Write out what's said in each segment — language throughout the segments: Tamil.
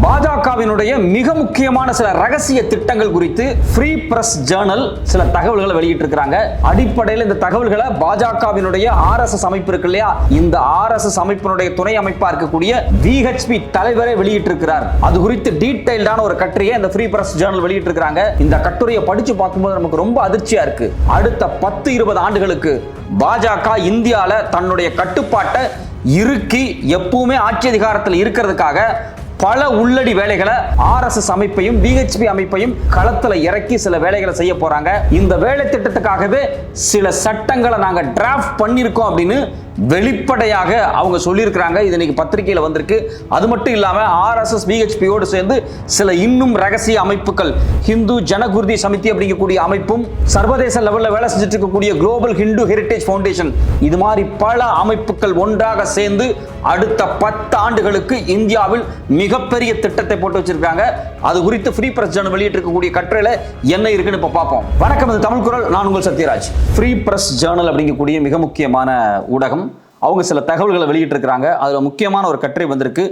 பாஜகவினுடைய மிக முக்கியமான சில ரகசிய திட்டங்கள் குறித்து ஃப்ரீ பிரஸ் ஜேர்னல் சில தகவல்களை வெளியிட்டிருக்கிறாங்க. அடிப்படையில் இந்த தகவல்களை பாஜகவினுடைய RSS அமைப்பு இருக்கு இல்லையா, இந்த RSS அமைப்பினுடைய துணை அமைப்பா இருக்கக்கூடிய VHP தலைவரை வெளியிட்டிருக்கிறார். அது குறித்து டீடைல்டான ஒரு கட்டுரையை இந்த ஃப்ரீ பிரஸ் ஜேர்னல் வெளியிட்டிருக்கிறாங்க. இந்த கட்டுரையை படிச்சு பார்க்கும்போது நமக்கு ரொம்ப அதிர்ச்சியா இருக்கு. அடுத்த 10-20 ஆண்டுகளுக்கு பாஜக இந்தியால தன்னுடைய கட்டுப்பாட்டை இறுக்கி எப்பவுமே ஆட்சி அதிகாரத்தில் இருக்கிறதுக்காக பல உள்ளடி வேலைகளை RSS அமைப்பையும் VHP அமைப்பையும் களத்துல இறக்கி சில வேலைகளை செய்ய போறாங்க. இந்த வேலை திட்டத்துக்காகவே சில சட்டங்களை நாங்க டிராஃப்ட் பண்ணிருக்கோம் அப்படின்னு வெளிப்படையாக அவங்க சொல்லியிருக்கிறாங்க. இது இன்னைக்கு பத்திரிகையில் வந்திருக்கு. அது மட்டும் இல்லாம RSS VHPயோடு சேர்ந்து சில இன்னும் ரகசிய அமைப்புகள், ஹிந்து ஜனகுருதி சமிதி அப்படிங்கக்கூடிய அமைப்பும், சர்வதேச லெவலில் வேலை செஞ்சுட்டு இருக்கக்கூடிய குளோபல் ஹிந்து ஹெரிட்டேஜ் ஃபவுண்டேஷன், இது மாதிரி பல அமைப்புகள் ஒன்றாக சேர்ந்து அடுத்த 10 ஆண்டுகளுக்கு இந்தியாவில் மிகப்பெரிய திட்டத்தை போட்டு வச்சிருக்காங்க. அது குறித்து ஃப்ரீ பிரஸ் ஜேர்னல் வெளியிட்டிருக்கக்கூடிய கட்டுரையில என்ன இருக்குன்னு இப்ப பார்ப்போம். வணக்கம், இது தமிழ் குரல். நான் உங்கள் சத்யராஜ். ஃப்ரீ பிரஸ் ஜேர்னல் அப்படிங்கக்கூடிய மிக முக்கியமான ஊடகம். அவங்க சில தகவல்களை வெளியிட்டிருக்கிறாங்க. அதுல முக்கியமான ஒரு கட்டுரை வந்திருக்கு.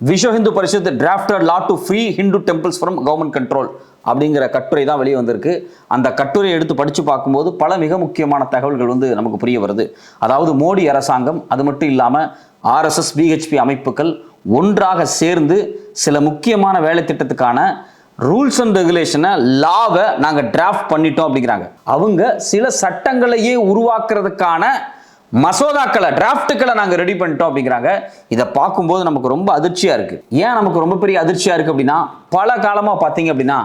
Vishwa Hindu Parishad drafted law to free Hindu temples from government control அப்படிங்கிற கட்டுரை தான் வெளியே வந்திருக்கு. அந்த கட்டுரையை எடுத்து படித்து பார்க்கும்போது பல மிக முக்கியமான தகவல்கள் நமக்கு புரிய வருது. அதாவது மோடி அரசாங்கம், அது மட்டும் இல்லாமல் RSS VHP அமைப்புகள் ஒன்றாக சேர்ந்து சில முக்கியமான வேலை திட்டத்துக்கான ரூல்ஸ் அண்ட் ரெகுலேஷனை, லாவை நாங்கள் டிராஃப்ட் பண்ணிட்டோம் அப்படிங்கிறாங்க. அவங்க சில சட்டங்களையே உருவாக்குறதுக்கான மசோதாக்களை, டிராஃப்டுகளை நாங்கள் ரெடி பண்ணிட்டோம் அப்படிங்கிறாங்க. இதை பார்க்கும்போது நமக்கு ரொம்ப அதிர்ச்சியாக இருக்குது. ஏன் நமக்கு ரொம்ப பெரிய அதிர்ச்சியாக இருக்குது அப்படின்னா, பல காலமாக பார்த்தீங்க அப்படின்னா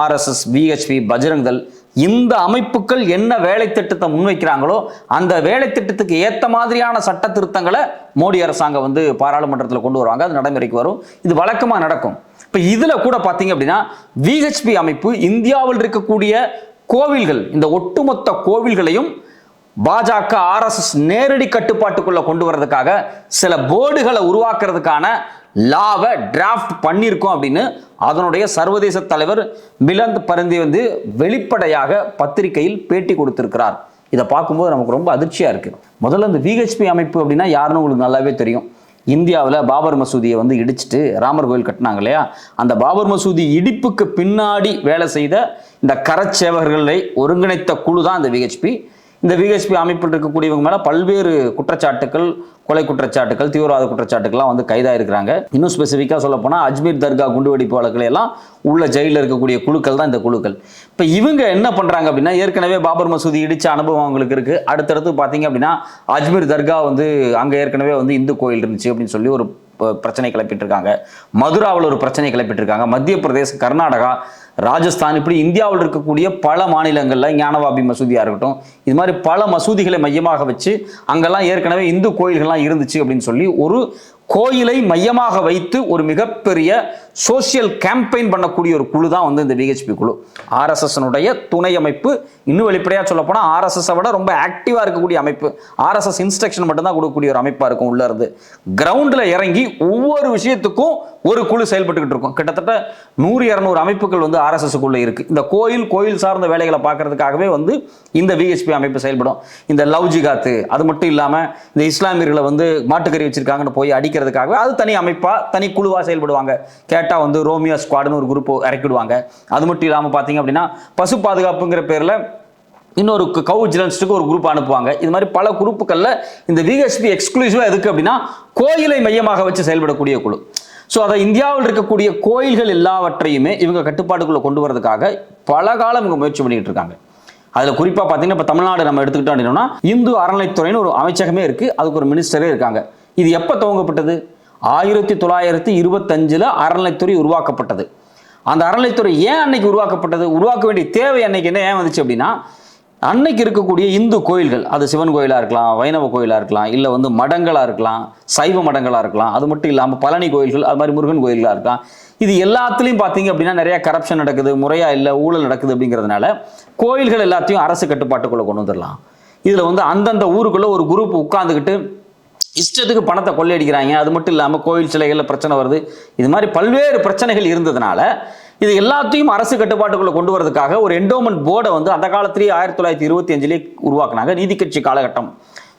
RSS VHP பஜ்ரங் தள் இந்த அமைப்புகள் என்ன வேலை திட்டத்தை முன்வைக்கிறாங்களோ அந்த வேலை திட்டத்துக்கு ஏற்ற மாதிரியான சட்ட திருத்தங்களை மோடி அரசாங்கம் பாராளுமன்றத்தில் கொண்டு வருவாங்க. அது நடைமுறைக்கு வரும். இது வழக்கமாக நடக்கும். இப்போ இதில் கூட பார்த்தீங்க அப்படின்னா VHP அமைப்பு இந்தியாவில் இருக்கக்கூடிய கோவில்கள், இந்த ஒட்டுமொத்த கோவில்களையும் பாஜக RSS நேரடி கட்டுப்பாட்டுக்குள்ள கொண்டு வரதுக்காக சில போர்டுகளை உருவாக்குறதுக்கான லாவை டிராஃப்ட் பண்ணியிருக்கோம் அப்படின்னு அதனுடைய சர்வதேச தலைவர் மிலந்த் பரந்தி வெளிப்படையாக பத்திரிகையில் பேட்டி கொடுத்திருக்கிறார். இதை பார்க்கும்போது நமக்கு ரொம்ப அதிர்ச்சியா இருக்கு. முதல்ல இந்த VHP அமைப்பு அப்படின்னா யாருன்னு உங்களுக்கு நல்லாவே தெரியும். இந்தியாவில் பாபர் மசூதியை இடிச்சிட்டு ராமர் கோயில் கட்டினாங்க இல்லையா, அந்த பாபர் மசூதி இடிப்புக்கு பின்னாடி வேலை செய்த இந்த கரச்சேவர்களை ஒருங்கிணைத்த குழு தான் இந்த VHP. இந்த VHP அமைப்பில் இருக்கக்கூடியவங்க மேலே பல்வேறு குற்றச்சாட்டுகள், கொலை குற்றச்சாட்டுகள், தீவிரவாத குற்றச்சாட்டுகள்லாம் கைதாக இருக்கிறாங்க. இன்னும் ஸ்பெசிஃபிக்காக சொல்ல போனால் அஜ்மீர் தர்கா குண்டுவெடிப்பு வழக்குல எல்லாம் உள்ள ஜெயிலில் இருக்கக்கூடிய குழுக்கள் தான் இந்த குழுக்கள். இப்போ இவங்க என்ன பண்ணுறாங்க அப்படின்னா, ஏற்கனவே பாபர் மசூதி இடித்த அனுபவம் அவங்களுக்கு இருக்குது. அடுத்தடுத்து பார்த்தீங்க அப்படின்னா அஜ்மீர் தர்கா அங்கே ஏற்கனவே இந்து கோயில் இருந்துச்சு அப்படின்னு சொல்லி ஒரு பிரச்சனை கிளப்பிட்டு இருக்காங்க. மதுராவில் ஒரு பிரச்சனை கிளப்பிட்டு இருக்காங்க. மத்திய பிரதேச, கர்நாடகா, ராஜஸ்தான், இப்படி இந்தியாவில் இருக்கக்கூடிய பல மாநிலங்களில் ஞானவாபி மசூதியாக இருக்கட்டும், இது மாதிரி பல மசூதிகளை மையமாக வச்சு அங்கெல்லாம் ஏற்கனவே இந்து கோயில்கள்லாம் இருந்துச்சு அப்படின்னு சொல்லி ஒரு கோயிலை மையமாக வைத்து ஒரு மிகப்பெரிய சோசியல் கேம்பெயின் பண்ணக்கூடிய ஒரு குழு தான் இந்த VHP குழு. RSS-னுடைய துணை அமைப்பு. இன்னும் வெளிப்படையாக சொல்ல போனால் RSS-ஐ விட ரொம்ப ஆக்டிவாக இருக்கக்கூடிய அமைப்பு. RSS இன்ஸ்ட்ரக்ஷன் மட்டும்தான் கொடுக்கக்கூடிய ஒரு அமைப்பாக இருக்கும். உள்ள இருந்து கிரவுண்டில் இறங்கி ஒவ்வொரு விஷயத்துக்கும் ஒரு குழு செயல்பட்டுக்கிட்டு இருக்கும். கிட்டத்தட்ட 100-200 அமைப்புகள் RSS-க்குள்ள இருக்கு. இந்த கோயில் சார்ந்த வேலைகளை பார்க்கறதுக்காகவே இந்த VHP அமைப்பு செயல்படும். இந்த லவ் ஜிகாத்து, அது மட்டும் இல்லாமல் இந்த இஸ்லாமியர்களை மாட்டுக்கறி வச்சிருக்காங்கன்னு போய் அடிக்கிறதுக்காகவே அது தனி அமைப்பா, தனி குழுவா செயல்படுவாங்க. கேட்டா ரோமியோ ஸ்குவாட்னு ஒரு குரூப் இறக்கிடுவாங்க. அது மட்டும் இல்லாமல் பார்த்தீங்க அப்படின்னா பசு பாதுகாப்புங்கிற பேர்ல இன்னொரு கவு விஜிலன்ஸ்க்கு ஒரு குரூப் அனுப்புவாங்க. இது மாதிரி பல குரூப்புகளில் இந்த VHP எக்ஸ்க்ளூசிவா எதுக்கு அப்படின்னா கோயிலை மையமாக வச்சு செயல்படக்கூடிய குழு. ஸோ அதை இந்தியாவில் இருக்கக்கூடிய கோயில்கள் எல்லாவற்றையுமே இவங்க கட்டுப்பாட்டுக்குள்ள கொண்டு வரதுக்காக பல காலம் இவங்க முயற்சி பண்ணிட்டு இருக்காங்க. அதில் குறிப்பாக பார்த்தீங்கன்னா இப்போ தமிழ்நாடு நம்ம எடுத்துக்கிட்டோம் அப்படின்னா இந்து அறநிலைத்துறைன்னு ஒரு அமைச்சகமே இருக்குது. அதுக்கு ஒரு மினிஸ்டரே இருக்காங்க. இது எப்போ துவங்கப்பட்டது? 1925 அறநிலைத்துறை உருவாக்கப்பட்டது. அந்த அறநிலைத்துறை ஏன் அன்னைக்கு உருவாக்கப்பட்டது, உருவாக்க வேண்டிய தேவை அன்னைக்கு என்ன ஏன் வந்துச்சு அப்படின்னா, அன்னைக்கு இருக்கக்கூடிய இந்து கோயில்கள், அது சிவன் கோயிலாக இருக்கலாம், வைணவ கோயிலாக இருக்கலாம், இல்லை மடங்களாக இருக்கலாம், சைவ மடங்களாக இருக்கலாம், அது மட்டும் இல்லாமல் பழனி கோயில்கள், அது மாதிரி முருகன் கோயில்களாக இருக்கலாம், இது எல்லாத்துலேயும் பார்த்தீங்க அப்படின்னா நிறைய கரப்ஷன் நடக்குது, முறையா இல்லை, ஊழல் நடக்குது. அப்படிங்கிறதுனால கோயில்கள் எல்லாத்தையும் அரசு கட்டுப்பாட்டுக்குள்ளே கொண்டு வந்துடலாம். இதில் அந்தந்த ஊருக்குள்ளே ஒரு குரூப் உட்காந்துக்கிட்டு இஷ்டத்துக்கு பணத்தை கொள்ளையடிக்கிறாங்க. அது மட்டும் இல்லாமல் கோயில் சிலைகளில் பிரச்சனை வருது. இது மாதிரி பல்வேறு பிரச்சனைகள் இருந்ததுனால இது எல்லாத்தையும் அரசு கட்டுப்பாட்டுக்குள்ள கொண்டு வரதுக்காக ஒரு என்டோமெண்ட் போர்டை அந்த காலத்திலேயே 1925 உருவாக்குனாங்க. நீதி கட்சி காலகட்டம்.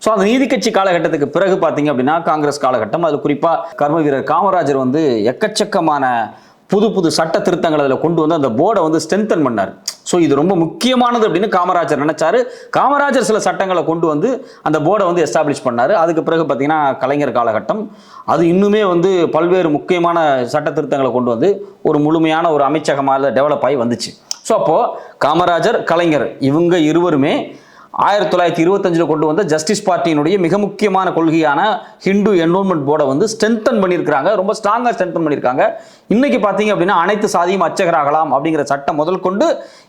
ஸோ அந்த நீதி கட்சி காலகட்டத்துக்கு பிறகு பார்த்தீங்க அப்படின்னா காங்கிரஸ் காலகட்டம், அது குறிப்பாக கர்ம வீரர் காமராஜர் வந்து எக்கச்சக்கமான புது புது சட்ட திருத்தங்கள் அதில் கொண்டு வந்து அந்த போர்டை வந்து ஸ்ட்ரென்தன் பண்ணார். ஸோ இது ரொம்ப முக்கியமானது அப்படின்னு காமராஜர் நினைச்சாரு. காமராஜர் சில சட்டங்களை கொண்டு வந்து அந்த போர்டை வந்து எஸ்டாப்ளிஷ் பண்ணார். அதுக்கு பிறகு பார்த்தீங்கன்னா கலைஞர் காலகட்டம், அது இன்னுமே வந்து பல்வேறு முக்கியமான சட்ட திருத்தங்களை கொண்டு வந்து ஒரு முழுமையான ஒரு அமைச்சகமாக டெவலப் ஆகி வந்துச்சு. ஸோ அப்போது காமராஜர், கலைஞர் இவங்க இருவருமே 1925 கொண்டு வந்த ஜஸ்டிஸ் பார்ட்டியினுடைய மிக முக்கியமான கொள்கையான ஹிந்து என்ரோல்மெண்ட் போர்டை வந்து ஸ்ட்ரென்தன் பண்ணியிருக்காங்க, ரொம்ப ஸ்ட்ராங்காக ஸ்ட்ரென்தன் பண்ணியிருக்காங்க. இன்னைக்கு பார்த்தீங்க அப்படின்னா அனைத்து சாதியும் அர்ச்சகராகலாம் அப்படிங்கிற சட்டம் முதல் கொண்டு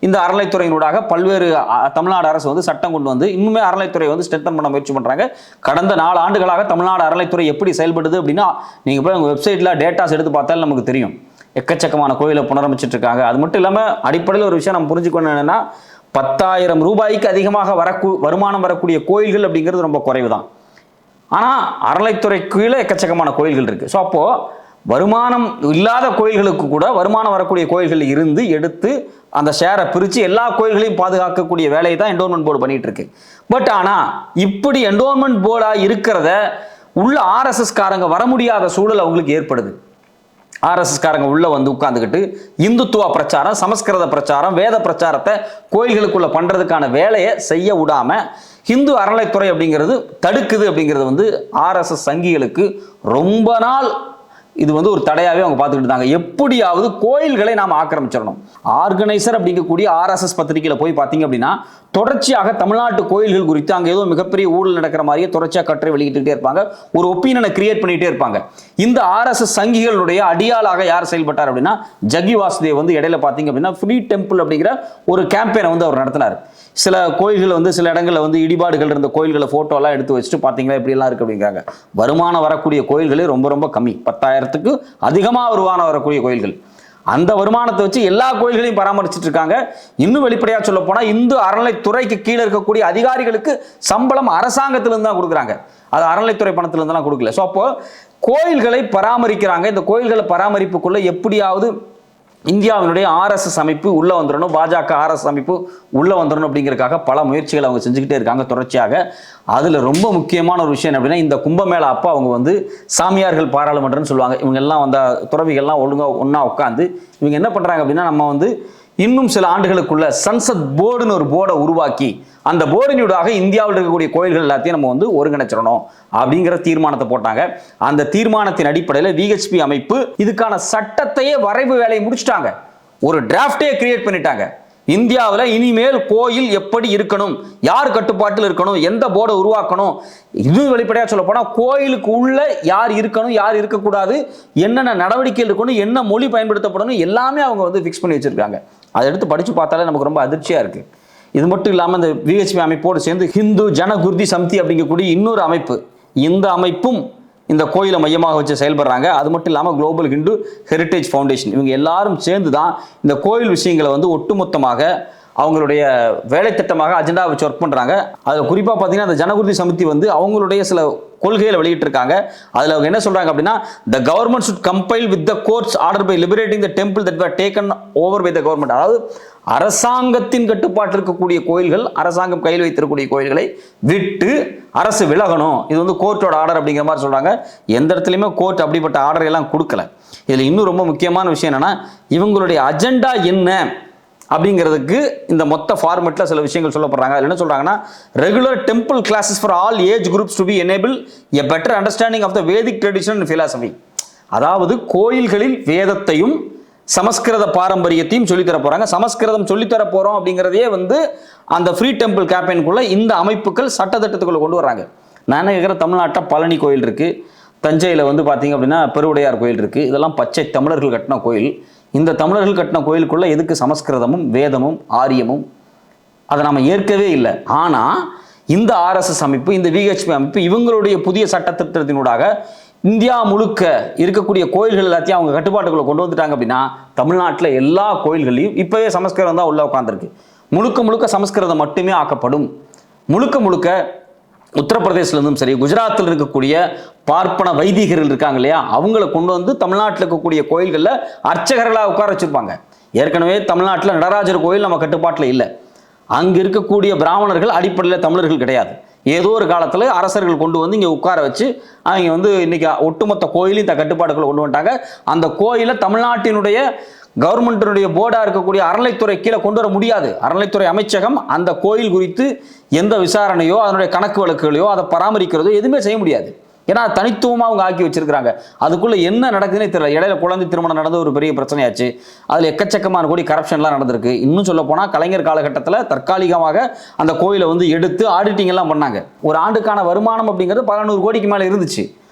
இந்த அறநிலைத்துறையினூடாக பல்வேறு தமிழ்நாடு அரசு வந்து சட்டம் கொண்டு வந்து இன்னுமே அறநிலைத்துறை வந்து ஸ்ட்ரென்தன் பண்ண முயற்சி பண்ணுறாங்க. கடந்த 4 ஆண்டுகளாக தமிழ்நாடு அறநிலைத்துறை எப்படி செயல்படுது அப்படின்னா நீங்கள் போய் உங்கள் வெப்சைட்டில் டேட்டாஸ் எடுத்து பார்த்தாலும் நமக்கு தெரியும். எக்கச்சக்கமான கோயிலை புனரமைச்சிட்டு இருக்காங்க. அது மட்டும் இல்லாமல் அடிப்படையில் ஒரு விஷயம் நம்ம புரிஞ்சுக்கணும் என்னன்னா, 10,000 ரூபாய்க்கு அதிகமாக வருமானம் வரக்கூடிய கோயில்கள் அப்படிங்கிறது ரொம்ப குறைவு தான். ஆனால் அறநிலைத்துறை கீழே எக்கச்சக்கமான கோயில்கள் இருக்குது. ஸோ அப்போது வருமானம் இல்லாத கோயில்களுக்கு கூட வருமானம் வரக்கூடிய கோயில்கள் இருந்து எடுத்து அந்த ஷேரை பிரித்து எல்லா கோயில்களையும் பாதுகாக்கக்கூடிய வேலையை தான் என்டோன்மெண்ட் போர்டு பண்ணிட்டு இருக்கு. பட் ஆனால் இப்படி என்டோன்மெண்ட் போர்டாக இருக்கிறத உள்ள ஆர்எஸ்எஸ் காரங்க வர முடியாத சூழல் அவங்களுக்கு ஏற்படுது. ஆர்எஸ்எஸ் காரங்க உள்ள வந்து உட்கார்ந்துக்கிட்டு இந்துத்துவ பிரச்சாரம், சமஸ்கிருத பிரச்சாரம், வேத பிரச்சாரத்தை கோயில்களுக்குள்ள பண்றதுக்கான வேலையை செய்ய விடாம ஹிந்து அறநிலைத்துறை அப்படிங்கிறது தடுக்குது. அப்படிங்கிறது வந்து ஆர்எஸ்எஸ் சங்கிகளுக்கு ரொம்ப நாள் இது வந்து ஒரு தடையாவே அவங்க பார்த்துக்கிட்டு இருந்தாங்க. எப்படியாவது கோயில்களை நாம் ஆக்கிரமிச்சிடணும். ஆர்கனைசர் அப்படிங்கக்கூடிய ஆர்எஸ்எஸ் பத்திரிகையில போய் பார்த்தீங்க அப்படின்னா தொடர்ச்சியாக தமிழ்நாட்டு கோயில்கள் குறித்து அங்கே ஏதோ மிகப்பெரிய ஊழல் நடக்கிற மாதிரியே தொடர்ச்சியாக கட்டுரை வெளியிட்டுக்கிட்டே இருப்பாங்க, ஒரு ஒப்பீனியனை கிரியேட் பண்ணிட்டே இருப்பாங்க. இந்த ஆர்எஸ்எஸ் சங்கிகளுடைய அடியாளாக யார் செயல்பட்டார் அப்படின்னா ஜக்கி வாசுதேவ் வந்து இடையில பார்த்தீங்க அப்படின்னா ஃப்ரீ டெம்பிள் அப்படிங்கிற ஒரு கேம்பெயினை வந்து அவர் நடத்தினார். சில கோயில்கள் வந்து சில இடங்களில் வந்து இடிபாடுகள் இருந்த கோயில்களை ஃபோட்டோலாம் எடுத்து வச்சுட்டு பார்த்தீங்களா இப்படிலாம் இருக்கு அப்படிங்கிறாங்க. வருமானம் வரக்கூடிய கோயில்களே ரொம்ப ரொம்ப கம்மி, 10,000க்கு அதிகமாக வருமானம் வரக்கூடிய கோயில்கள். அந்த வருமானத்தை வச்சு எல்லா கோயில்களையும் பராமரிச்சுட்டு இருக்காங்க. இன்னும் வெளிப்படையாக சொல்ல போனால் இந்து அறநிலைத்துறைக்கு கீழே இருக்கக்கூடிய அதிகாரிகளுக்கு சம்பளம் அரசாங்கத்திலிருந்து தான் கொடுக்குறாங்க, அது அறநிலைத்துறை பணத்திலிருந்துலாம் கொடுக்கல. ஸோ அப்போ கோயில்களை பராமரிக்கிறாங்க. இந்த கோயில்களை பராமரிப்புக்குள்ள எப்படியாவது இந்தியாவினுடைய ஆர்எஸ்எஸ் அமைப்பு உள்ள வந்துடணும், பாஜக ஆர்எஸ்எஸ் அமைப்பு உள்ள வந்துடணும் அப்படிங்கிறதுக்காக பல முயற்சிகள் அவங்க செஞ்சுக்கிட்டே இருக்காங்க தொடர்ச்சியாக. அதில் ரொம்ப முக்கியமான ஒரு விஷயம் அப்படின்னா இந்த கும்பமேளா அப்போ அவங்க வந்து சாமியார்கள் பாராளுமன்றம்னு சொல்லுவாங்க. இவங்க எல்லாம் வந்த துறவிகள்லாம் ஒழுங்காக ஒன்றா உட்காந்து இவங்க என்ன பண்ணுறாங்க அப்படின்னா நம்ம வந்து இன்னும் சில ஆண்டுகளுக்குள்ள சன்சத் போர்டுன்னு ஒரு போர்டை உருவாக்கி அந்த போர்டினூடாக இந்தியாவில் இருக்கக்கூடிய கோயில்கள் எல்லாத்தையும் நம்ம வந்து ஒருங்கிணைச்சிடணும் அப்படிங்கிற தீர்மானத்தை போட்டாங்க. அந்த தீர்மானத்தின் அடிப்படையில் விஹெச்பி அமைப்பு இதுக்கான சட்டத்தையே வரைவு வேலையை முடிச்சுட்டாங்க, ஒரு டிராஃப்டே கிரியேட் பண்ணிட்டாங்க. இந்தியாவில் இனிமேல் கோயில் எப்படி இருக்கணும், யார் கட்டுப்பாட்டில் இருக்கணும், எந்த போர்டை உருவாக்கணும், இது வெளிப்படையாக சொல்ல போனால் கோயிலுக்கு உள்ள யார் இருக்கணும், யார் இருக்கக்கூடாது, என்னென்ன நடவடிக்கைகள் இருக்கணும், என்ன மொழி பயன்படுத்தப்படணும், எல்லாமே அவங்க வந்து ஃபிக்ஸ் பண்ணி வச்சிருக்காங்க. அதை எடுத்து படித்து பார்த்தாலே நமக்கு ரொம்ப அதிர்ச்சியாக இருக்குது. இது மட்டும் இல்லாமல் இந்த விஹெச்பி அமைப்போடு சேர்ந்து ஹிந்து ஜனகுர்தி சமிதி அப்படிங்கக்கூடிய இன்னொரு அமைப்பு, இந்த அமைப்பும் இந்த கோயிலை மையமாக வச்சு செயல்படுறாங்க. அது மட்டும் இல்லாமல் குளோபல் ஹிந்து ஹெரிட்டேஜ் ஃபவுண்டேஷன், இவங்க எல்லாரும் சேர்ந்து தான் இந்த கோயில் விஷயங்களை வந்து ஒட்டுமொத்தமாக அவங்களுடைய வேலை திட்டமாக அஜெண்டா வச்சு ஒர்க் பண்ணுறாங்க. அதில் குறிப்பாக பார்த்தீங்கன்னா அந்த ஜனகுர்தி சமிதி வந்து அவங்களுடைய சில கொள்கைகளை வெளியிட்டிருக்காங்க. அதில் அவங்க என்ன சொல்கிறாங்க அப்படின்னா the government should compile with the courts order by liberating the temple that were taken over by the government. அதாவது அரசாங்கத்தின் கட்டுப்பாட்டில் இருக்கக்கூடிய கோயில்கள், அரசாங்கம் கையில் வைத்திருக்கக்கூடிய கோயில்களை விட்டு அரசு விலகணும், இது வந்து கோர்ட்டோட ஆர்டர் அப்படிங்கிற மாதிரி சொல்கிறாங்க. எந்த இடத்துலையுமே கோர்ட் அப்படிப்பட்ட ஆர்டர் எல்லாம் கொடுக்கல. இதில் இன்னும் ரொம்ப முக்கியமான விஷயம் என்னன்னா இவங்களுடைய அஜெண்டா என்ன அப்படிங்கிறதுக்கு இந்த மொத்த ஃபார்மெட்டில் சில விஷயங்கள் சொல்லப்படுறாங்க. அதில் என்ன சொல்கிறாங்கன்னா regular temple classes for all age groups to be enable a better understanding of the Vedic tradition and philosophy. அதாவது கோயில்களில் வேதத்தையும் சமஸ்கிருத பாரம்பரியத்தையும் சொல்லித்தர போகிறாங்க. சமஸ்கிருதம் சொல்லித்தர போகிறோம் அப்படிங்கிறதே வந்து அந்த ஃப்ரீ டெம்பிள் கேம்பெயினுக்குள்ள இந்த அமைப்புகள் சட்டத்திட்டத்துக்குள்ளே கொண்டு வர்றாங்க. நான் கேட்குற தமிழ்நாட்டில் பழனி கோயில் இருக்குது, தஞ்சையில் வந்து பார்த்தீங்க அப்படின்னா பெருவுடையார் கோயில் இருக்குது, இதெல்லாம் பச்சை தமிழர்கள் கட்டின கோயில். இந்த தமிழர்கள் கட்டின கோயிலுக்குள்ள எதுக்கு சமஸ்கிருதமும் வேதமும் ஆரியமும்? அதை நம்ம ஏற்கவே இல்லை. ஆனால் இந்த ஆர்எஸ்எஸ் அமைப்பு, இந்த விஹெச்பி அமைப்பு இவங்களுடைய புதிய சட்டத்திட்டத்தினூடாக இந்தியா முழுக்க இருக்கக்கூடிய கோயில்கள் எல்லாத்தையும் அவங்க கட்டுப்பாட்டுக்குள்ள கொண்டு வந்துட்டாங்க. அப்படின்னா தமிழ்நாட்டில் எல்லா கோயில்களையும் இப்போவே சமஸ்கிருதம் தான் உள்ள உட்காந்துருக்கு. முழுக்க முழுக்க சமஸ்கிருதம் மட்டுமே ஆக்கப்படும். முழுக்க முழுக்க உத்தரப்பிரதேசிலிருந்தும் சரி, குஜராத்தில் இருக்கக்கூடிய பார்ப்பன வைதிகர்கள் இருக்காங்க இல்லையா, அவங்கள கொண்டு வந்து தமிழ்நாட்டில் இருக்கக்கூடிய கோயில்களில் அர்ச்சகர்களாக உட்கார வச்சிருப்பாங்க. ஏற்கனவே தமிழ்நாட்டில் நடராஜர் கோயில் நம்ம கட்டுப்பாட்டில் இல்லை. அங்கே இருக்கக்கூடிய பிராமணர்கள் அடிப்படையில் தமிழர்கள் கிடையாது. ஏதோ ஒரு காலத்தில் அரசர்கள் கொண்டு வந்து இங்கே உட்கார வச்சு அவங்க வந்து இன்னைக்கு ஒட்டுமொத்த கோயிலையும் இந்த கட்டுப்பாடுகளை கொண்டு வந்துட்டாங்க. அந்த கோயிலை தமிழ்நாட்டினுடைய கவர்மெண்டினுடைய போர்டாக இருக்கக்கூடிய அறநிலைத்துறை கீழே கொண்டு வர முடியாது. அறநிலைத்துறை அமைச்சகம் அந்த கோயில் குறித்து எந்த விசாரணையோ அதனுடைய கணக்கு வழக்குகளையோ அதை பராமரிக்கிறதோ எதுவுமே செய்ய முடியாது. ஏன்னா தனித்துவமாக அவங்க ஆக்கி வச்சிருக்காங்க. அதுக்குள்ள என்ன நடக்குதுன்னே தெரியல. இடையில குழந்தை திருமணம் நடந்த ஒரு பெரிய பிரச்சனையாச்சு. அதில் எக்கச்சக்கமான கோடி கரப்ஷன்லாம் நடந்திருக்கு. இன்னும் சொல்ல போனால் கலைஞர் காலகட்டத்தில் தற்காலிகமாக அந்த கோயிலை வந்து எடுத்து ஆடிட்டிங் எல்லாம் பண்ணாங்க. ஒரு ஆண்டுக்கான வருமானம் அப்படிங்கிறது 100 கோடிக்கு மேலே இருந்துச்சு.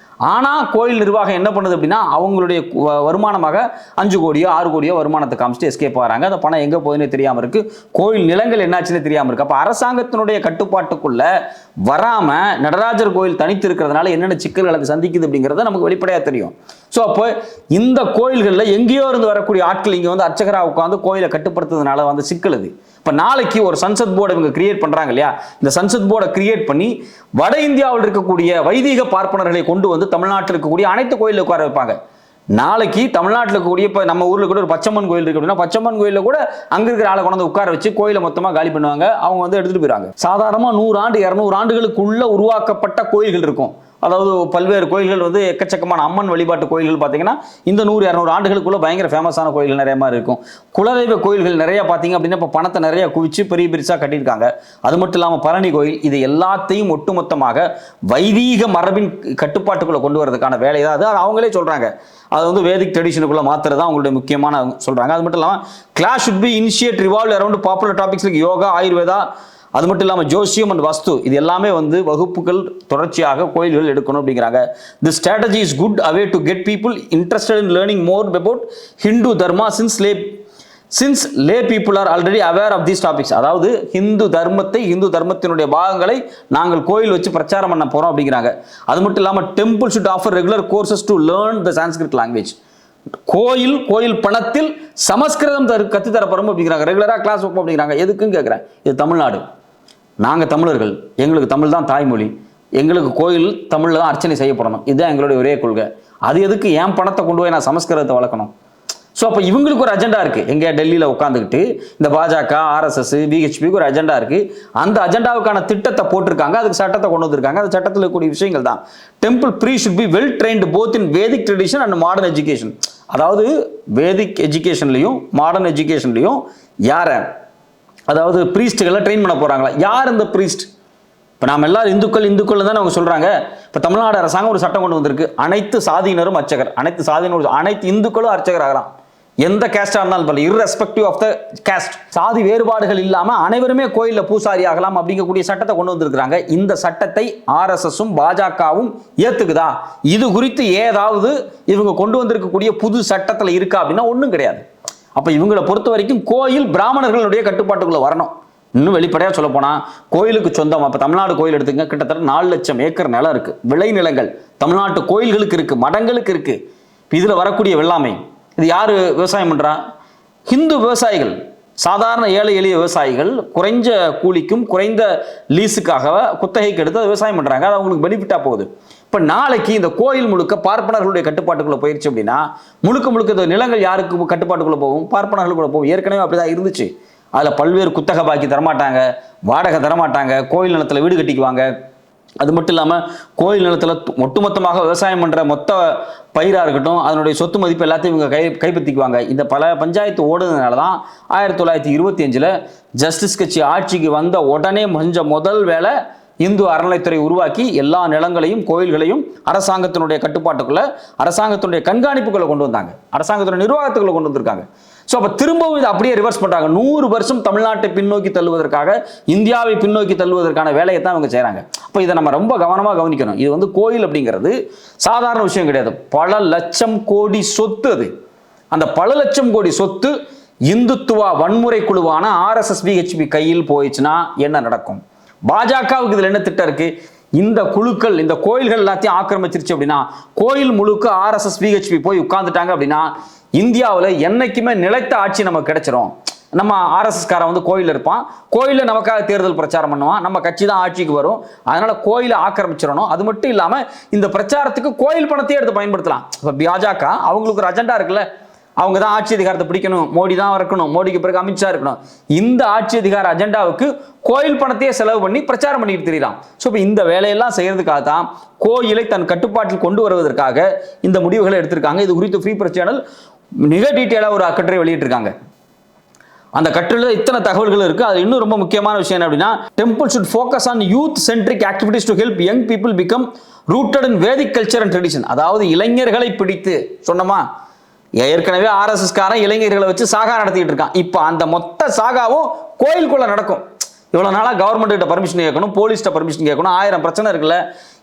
ஆனால் கோயில் நிர்வாகம் என்ன பண்ணுது அப்படின்னா அவங்களுடைய வருமானமாக 5 கோடியோ 6 கோடியோ வருமானத்தை காமிச்சிட்டு எஸ்கேப் ஆகிறாங்க. அந்த பணம் எங்கே போகுதுன்னு தெரியாமல் இருக்கு. கோயில் நிலங்கள் என்னாச்சுன்னு தெரியாமல் இருக்கு. அப்போ அரசாங்கத்தினுடைய கட்டுப்பாட்டுக்குள்ள வராமல் நடராஜர் கோயில் தனித்து இருக்கிறதுனால என்னென்ன சிக்கல்களை அது சந்திக்குது அப்படிங்கிறத நமக்கு வெளிப்படையாக தெரியும். ஸோ அப்போ இந்த கோயில்களில் எங்கேயோ இருந்து வரக்கூடிய ஆட்கள் இங்கே வந்து அர்ச்சகராக உட்காந்து கோயிலை கட்டுப்படுத்துறதுனால வந்து சிக்கல் இது. இப்போ நாளைக்கு ஒரு சன்சத் போர்டு இவங்க கிரியேட் பண்ணுறாங்க இல்லையா, இந்த சன்சத் போர்டை கிரியேட் பண்ணி வட இந்தியாவில் இருக்கக்கூடிய வைதீக பார்ப்பனர்களை கொண்டு வந்து தமிழ்நாட்டில் இருக்கக்கூடிய அனைத்து கோயிலில் உட்கார வைப்பாங்க. நாளைக்கு தமிழ்நாட்டில் இருக்கக்கூடிய இப்போ நம்ம ஊரில் கூட ஒரு பச்சம்மன் கோயில் இருக்கு அப்படின்னா பச்சம்மன் கோயிலில் கூட அங்கே இருக்கிற ஆளை கொண்டு வந்து உட்கார வச்சு கோயிலை மொத்தமாக காலி பண்ணுவாங்க. அவங்க வந்து எடுத்துகிட்டு போயிடுவாங்க. சாதாரணமாக 100 ஆண்டு 200 ஆண்டுகளுக்குள்ள உருவாக்கப்பட்ட கோயில்கள் இருக்கும். அதாவது பல்வேறு கோயில்கள் வந்து எக்கச்சக்கமான அம்மன் வழிபாட்டு கோயில்கள் பார்த்தீங்கன்னா இந்த 100-200 ஆண்டுகளுக்குள்ள பயங்கர ஃபேமஸான கோயில்கள் நிறைய மாதிரி இருக்கும். குலதெய்வ கோயில்கள் நிறைய பார்த்தீங்க அப்படின்னா இப்போ பணத்தை நிறைய குவிச்சு பெரிய பெருசாக கட்டியிருக்காங்க. அது மட்டும் இல்லாமல் பழனி கோயில், இது எல்லாத்தையும் ஒட்டுமொத்தமாக வைதீக மரபின் கட்டுப்பாட்டுக்குள்ளே கொண்டு வரதுக்கான வேலை தான் அது. அவங்களே சொல்கிறாங்க அது வந்து வேதிக் ட்ரெடிஷனுக்குள்ளே மாத்திரதான் அவங்களுடைய முக்கியமான சொல்கிறாங்க. அது மட்டும் இல்லாமல் class should be initiate revolve around popular topics like yoga, Ayurveda, அது மட்டும் இல்லாமல் ஜோசியம் அண்ட் வாஸ்து, இது எல்லாமே வந்து வகுப்புகள் தொடர்ச்சியாக கோயில்கள் எடுக்கணும் அப்படிங்கிறாங்க. The strategy is good a way to get people interested in learning more about Hindu dharma since lay people are already aware of these topics. அதாவது இந்து தர்மத்தினுடைய பாகங்களை நாங்கள் கோயில் வச்சு பிரச்சாரம் பண்ண போகிறோம் அப்படிங்கிறாங்க. அது மட்டும் இல்லாமல் temple should offer regular courses to learn the Sanskrit language. கோயில் பணத்தில் சமஸ்கிருதம் கற்றுத்தரப்படும் அப்படிங்கிறாங்க. ரெகுலராக கிளாஸ் வைப்போம் அப்படிங்கிறாங்க. எதுக்குன்னு கேட்குறேன். இது தமிழ்நாடு, நாங்கள் தமிழர்கள், எங்களுக்கு தமிழ் தான் தாய்மொழி, எங்களுக்கு கோயில் தமிழில் தான் அர்ச்சனை செய்யப்படணும், இதுதான் எங்களுடைய ஒரே கொள்கை. அது எதுக்கு என் பணத்தை கொண்டு போய் நான் சமஸ்கிருதத்தை வளர்க்கணும்? ஸோ அப்போ இவங்களுக்கு ஒரு அஜெண்டா இருக்குது. எங்கே டெல்லியில் உட்காந்துக்கிட்டு இந்த பாஜக, ஆர்எஸ்எஸ், பிஹெச்பிக்கு ஒரு அஜெண்டா இருக்குது. அந்த அஜெண்டாவுக்கான திட்டத்தை போட்டிருக்காங்க, அதுக்கு சட்டத்தை கொண்டு வந்திருக்காங்க. அந்த சட்டத்தில் இருக்கக்கூடிய விஷயங்கள் தான் temple priest should be well trained both in Vedic tradition and modern education. அதாவது வேதிக் எஜுகேஷன்லையும் மாடர்ன் எஜுகேஷன்லையும் யாரை, அதாவது ப்ரீஸ்ட்டுகளை ட்ரெயின் பண்ண போகிறாங்களா? யார் இந்த ப்ரீஸ்ட்? இப்போ நாம் எல்லாரும் இந்துக்கள் தானே அவங்க சொல்கிறாங்க. இப்போ தமிழ்நாடு அரசாங்கம் ஒரு சட்டம் கொண்டு வந்திருக்கு, அனைத்து சாதியினரும் அர்ச்சகர், அனைத்து இந்துக்களும் அர்ச்சகர் ஆகலாம். எந்த கேஸ்டாக இருந்தாலும் பரவாயில்ல, இர்ரெஸ்பெக்டிவ் ஆஃப் த கேஸ்ட், சாதி வேறுபாடுகள் இல்லாமல் அனைவருமே கோயிலில் பூசாரி ஆகலாம் அப்படிங்கக்கூடிய சட்டத்தை கொண்டு வந்திருக்கிறாங்க. இந்த சட்டத்தை ஆர்எஸ்எஸும் பாஜகவும் ஏற்றுக்குதா? இது குறித்து ஏதாவது இவங்க கொண்டு வந்திருக்கக்கூடிய புது சட்டத்தில் இருக்கா அப்படின்னா ஒன்றும் கிடையாது. அப்போ இவங்களை பொறுத்த வரைக்கும் கோயில் பிராமணர்களுடைய கட்டுப்பாட்டுக்குள்ளே வரணும். இன்னும் வெளிப்படையாக சொல்ல போனால் கோயிலுக்கு சொந்தம், அப்போ தமிழ்நாடு கோயில் எடுத்துங்க, கிட்டத்தட்ட 4 லட்சம் ஏக்கர் நிலம் இருக்குது, விளை நிலங்கள் தமிழ்நாட்டு கோயில்களுக்கு இருக்குது, மடங்களுக்கு இருக்குது. இதில் வரக்கூடிய வெள்ளாமை இது யார் விவசாயம் பண்ணுறா? ஹிந்து விவசாயிகள், சாதாரண ஏழை எளிய விவசாயிகள் குறைஞ்ச கூலிக்கும் குறைந்த லீஸுக்காக குத்தகைக்கு எடுத்து விவசாயம் பண்ணுறாங்க. அது அவங்களுக்கு பெனிஃபிட்டாக போகுது. இப்போ நாளைக்கு இந்த கோயில் முழுக்க பார்ப்பனர்களுடைய கட்டுப்பாட்டுக்குள்ளே போயிடுச்சு அப்படின்னா முழுக்க இந்த நிலங்கள் யாருக்கு கட்டுப்பாட்டுக்குள்ளே போகும்? பார்ப்பனர்களுக்குள்ளே போகும். ஏற்கனவே அப்படிதான் இருந்துச்சு. அதில் பல்வேறு குத்தகை பாக்கி தரமாட்டாங்க, வாடகை தரமாட்டாங்க, கோயில் நிலத்தில் வீடு கட்டிக்குவாங்க. அது மட்டும் இல்லாமல் கோயில் நிலத்தில் ஒட்டுமொத்தமாக விவசாயம் பண்ணுற மொத்த பயிராக இருக்கட்டும், அதனுடைய சொத்து மதிப்பு எல்லாத்தையும் இவங்க கைப்பற்றிக்குவாங்க. இந்த பல பஞ்சாயத்து ஓடுனதுனால தான் 1925 ஜஸ்டிஸ் கட்சி ஆட்சிக்கு வந்த உடனே முதல் வேலை இந்து அறநிலைத்துறை உருவாக்கி எல்லா நிலங்களையும் கோயில்களையும் அரசாங்கத்தினுடைய கட்டுப்பாட்டுக்குள்ள, அரசாங்கத்தினுடைய கண்காணிப்புக்குள்ள கொண்டு வந்தாங்க, அரசாங்கத்தினுடைய நிர்வாகத்துக்குள்ள கொண்டு வந்திருக்காங்க. ஸோ அப்போ திரும்பவும் இதை அப்படியே ரிவர்ஸ் பண்ணுறாங்க. 100 வருஷம் தமிழ்நாட்டை பின்னோக்கி தள்ளுவதற்காக, இந்தியாவை பின்னோக்கி தள்ளுவதற்கான வேலையை தான் அவங்க செய்கிறாங்க. அப்போ இதை நம்ம ரொம்ப கவனமாக கவனிக்கணும். இது வந்து கோயில் அப்படிங்கிறது சாதாரண விஷயம் கிடையாது. பல லட்சம் கோடி சொத்து. அது அந்த பல லட்சம் கோடி சொத்து இந்துத்துவ வன்முறை குழுவான ஆர்எஸ்எஸ் பிஹெச்பி கையில் போயிடுச்சுன்னா என்ன நடக்கும்? பாஜகவுக்கு இதில் என்ன திட்டம் இருக்கு? இந்த குழுக்கள் இந்த கோயில்கள் எல்லாத்தையும் ஆக்கிரமிச்சிருச்சு அப்படின்னா, கோயில் முழுக்க ஆர்எஸ்எஸ் பிஹெச்பி போய் உட்கார்ந்துட்டாங்க அப்படின்னா இந்தியாவில் என்னைக்குமே நிலைத்த ஆட்சி நமக்கு கிடைச்சிரும். நம்ம ஆர்எஸ்எஸ்காரன் வந்து கோயில் இருப்பான், கோயிலில் நமக்காக தேர்தல் பிரச்சாரம் பண்ணுவான், நம்ம கட்சி தான் ஆட்சிக்கு வரும், அதனால கோயிலை ஆக்கிரமிச்சிடணும். அது மட்டும் இல்லாமல் இந்த பிரச்சாரத்துக்கு கோயில் பணத்தையே எடுத்து பயன்படுத்தலாம். இப்போ பாஜக அவங்களுக்கு ஒரு அஜெண்டா இருக்குல்ல, அவங்க தான் ஆட்சி அதிகாரத்தை பிடிக்கணும், மோடி தான் இருக்கணும், மோடிக்கு பிறகு அமித்ஷா இருக்கணும். இந்த ஆட்சி அதிகார அஜெண்டாவுக்கு கோயில் பணத்தையே செலவு பண்ணி பிரச்சாரம் பண்ணிட்டு தெரியலாம். ஸோ இப்போ இந்த வேலையெல்லாம் செய்யறதுக்காக தான் கோயிலை தன் கட்டுப்பாட்டில் கொண்டு வருவதற்காக இந்த முடிவுகளை எடுத்திருக்காங்க. இது குறித்து ஃப்ரீ பிரஸ் சேனல் மிக டீட்டெயிலாக ஒரு கட்டுரை வெளியிட்டிருக்காங்க. அந்த கட்டுரையில் இத்தனை தகவல்கள் இருக்கு. அது இன்னும் ரொம்ப முக்கியமான விஷயம் என்ன அப்படின்னா, temple should focus on youth centric activities to help young people become rooted in Vedic culture and tradition. அதாவது இளைஞர்களை பிடித்து சொன்னமா, ஏற்கனவே ஆர்எஸ்எஸ் காரன் இளைஞர்களை வச்சு சாகா நடத்திட்டு இருக்கான். இப்போ அந்த மொத்த சாகாவும் கோயிலுக்குள்ள நடக்கும். இவ்வளவு நாளா கவர்மெண்ட் கிட்ட பர்மிஷன் கேட்கணும், போலீஸ்ட பர்மிஷன் கேட்கணும், 1000 பிரச்சனை இருக்குல்ல.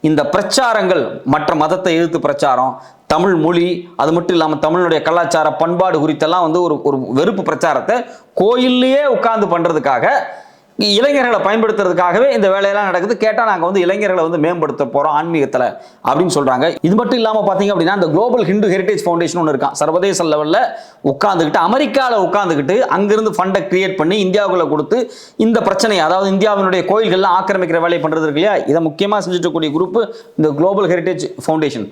இந்த பிரச்சாரங்கள், மற்ற மதத்தை எதிர்த்து பிரச்சாரம், தமிழ் மொழி, அது மட்டும் இல்லாமல் தமிழுடைய கலாச்சார பண்பாடு குறித்தெல்லாம் வந்து ஒரு வெறுப்பு பிரச்சாரத்தை கோயில்லையே உட்கார்ந்து பண்றதுக்காக, இளைஞர்களை பயன்படுத்துறதுக்காகவே இந்த வேலையெல்லாம் நடக்குது. கேட்டால் நாங்கள் வந்து இளைஞர்களை வந்து மேம்படுத்த போகிறோம் ஆன்மீகத்தில் அப்படின்னு சொல்கிறாங்க. இது மட்டும் இல்லாமல் பார்த்தீங்க அப்படின்னா, இந்த குளோபல் ஹிந்து ஹெரிடேஜ் ஃபவுண்டேஷன் ஒன்று இருக்கான். சர்வதேச லெவலில் உட்காந்துக்கிட்டு, அமெரிக்காவில் உட்காந்துக்கிட்டு அங்கிருந்து ஃபண்டை கிரியேட் பண்ணி இந்தியாவுக்குள்ள கொடுத்து இந்த பிரச்சனை, அதாவது இந்தியாவினுடைய கோயில்கள்லாம் ஆக்கிரமிக்கிற வேலையை பண்ணுறது இருக்கு இல்லையா, இதை முக்கியமாக செஞ்சுட்டு குரூப் இந்த குளோபல் ஹெரிடேஜ் ஃபவுண்டேஷன்.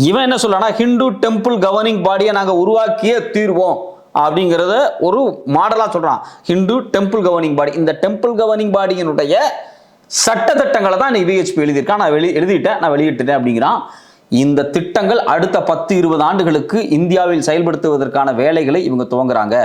இவன் என்ன சொல்லனா, ஹிந்து டெம்பிள் கவர்னிங் பாடியை நாங்கள் உருவாக்கியே தீர்வோம் அப்படிங்கிறத ஒரு மாடலா சொல்றான். ஹிந்து டெம்பிள் கவர்னிங் பாடி. இந்த டெம்பிள் கவர்னிங் பாடியினுடைய சட்டத்திட்டங்களை தான் நீ விஹெச்பி எழுதியிருக்கான், நான் வெளியிட்டேன் அப்படிங்கிறான். இந்த திட்டங்கள் அடுத்த 10-20 ஆண்டுகளுக்கு இந்தியாவில் செயல்படுத்துவதற்கான வேலைகளை இவங்க துவங்குறாங்க.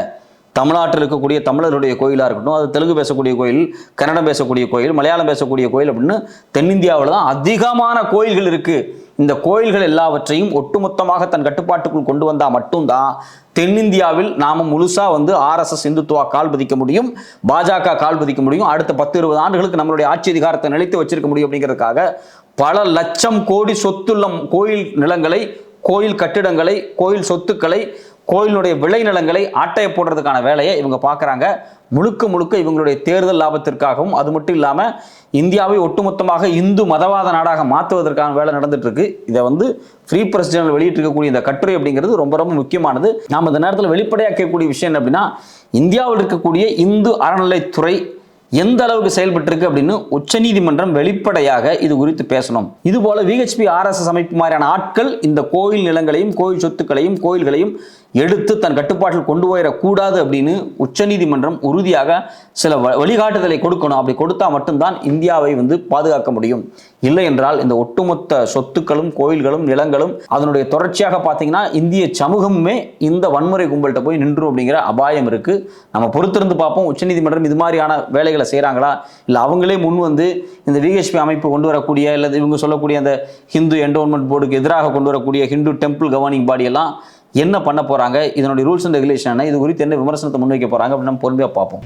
தமிழ்நாட்டில் இருக்கக்கூடிய தமிழருடைய கோயிலாக இருக்கட்டும், அது தெலுங்கு பேசக்கூடிய கோயில், கன்னடம் பேசக்கூடிய கோயில், மலையாளம் பேசக்கூடிய கோயில் அப்படின்னு தென்னிந்தியாவில் தான் அதிகமான கோயில்கள் இருக்கு. இந்த கோயில்கள் எல்லாவற்றையும் ஒட்டுமொத்தமாக தன் கட்டுப்பாட்டுக்குள் கொண்டு வந்தால் மட்டும்தான் தென்னிந்தியாவில் நாம முழுசா வந்து ஆர்எஸ்எஸ் இந்துத்துவா கால் பதிக்க முடியும், பாஜக கால் பதிக்க முடியும். அடுத்த 10-20 ஆண்டுகளுக்கு நம்மளுடைய ஆட்சி அதிகாரத்தை நிலைத்து வச்சிருக்க முடியும். அப்படிங்கிறதுக்காக பல லட்சம் கோடி சொத்துள்ள கோயில் நிலங்களை, கோயில் கட்டிடங்களை, கோயில் சொத்துக்களை, கோயிலுடைய விளைநிலங்களை ஆட்டைய போடுறதுக்கான வேலையை இவங்க பார்க்குறாங்க. முழுக்க முழுக்க இவங்களுடைய தேர்தல் லாபத்திற்காகவும், அது மட்டும் இல்லாமல் இந்தியாவை ஒட்டுமொத்தமாக இந்து மதவாத நாடாக மாற்றுவதற்கான வேலை நடந்துட்டு இருக்கு. இதை வந்து ஃப்ரீ பிரஸ் சேனல் வெளியிட்டிருக்கக்கூடிய இந்த கட்டுரை அப்படிங்கிறது ரொம்ப ரொம்ப முக்கியமானது. நாம் இந்த நேரத்தில் வெளிப்படையாக கேட்கக்கூடிய விஷயம் என்ன அப்படின்னா, இந்தியாவில் இருக்கக்கூடிய இந்து அறநிலைத்துறை எந்த அளவுக்கு செயல்பட்டு இருக்கு அப்படின்னு உச்சநீதிமன்றம் வெளிப்படையாக இது குறித்து பேசணும். இது போல விஹெச்பி ஆர்எஸ்எஸ் அமைப்பு மாதிரியான ஆட்கள் இந்த கோயில் நிலங்களையும், கோயில் சொத்துக்களையும், கோயில்களையும் எடுத்து தன் கட்டுப்பாட்டில் கொண்டு போயிடக்கூடாது அப்படின்னு உச்சநீதிமன்றம் உறுதியாக சில வழிகாட்டுதலை கொடுக்கணும். அப்படி கொடுத்தா மட்டும்தான் இந்தியாவை வந்து பாதுகாக்க முடியும். இல்லை என்றால் இந்த ஒட்டுமொத்த சொத்துக்களும், கோயில்களும், நிலங்களும், அதனுடைய தொடர்ச்சியாக பார்த்தீங்கன்னா இந்திய சமூகமுமே இந்த வன்முறை கும்பல்கிட்ட போய் நின்றும் அப்படிங்கிற அபாயம் இருக்கு. நம்ம பொறுத்திருந்து பார்ப்போம். உச்சநீதிமன்றம் இது மாதிரியான வேலைகளை செய்கிறாங்களா, இல்லை அவங்களே முன் வந்து இந்த விஹெச்பி அமைப்பு கொண்டு வரக்கூடிய, இல்லை இவங்க சொல்லக்கூடிய அந்த ஹிந்து என்டோன்மெண்ட் போர்டுக்கு எதிராக கொண்டு வரக்கூடிய ஹிந்து டெம்பிள் கவர்னிங் பாடி எல்லாம் என்ன பண்ண போறாங்க, இதனுடைய ரூல்ஸ் அண்ட் ரெகுலேஷன் என்ன, இது குறித்து என்ன விமர்சனத்தை முன்வைக்க போறாங்க அப்படின்னு நம்ம பொறுமையாக பார்ப்போம்.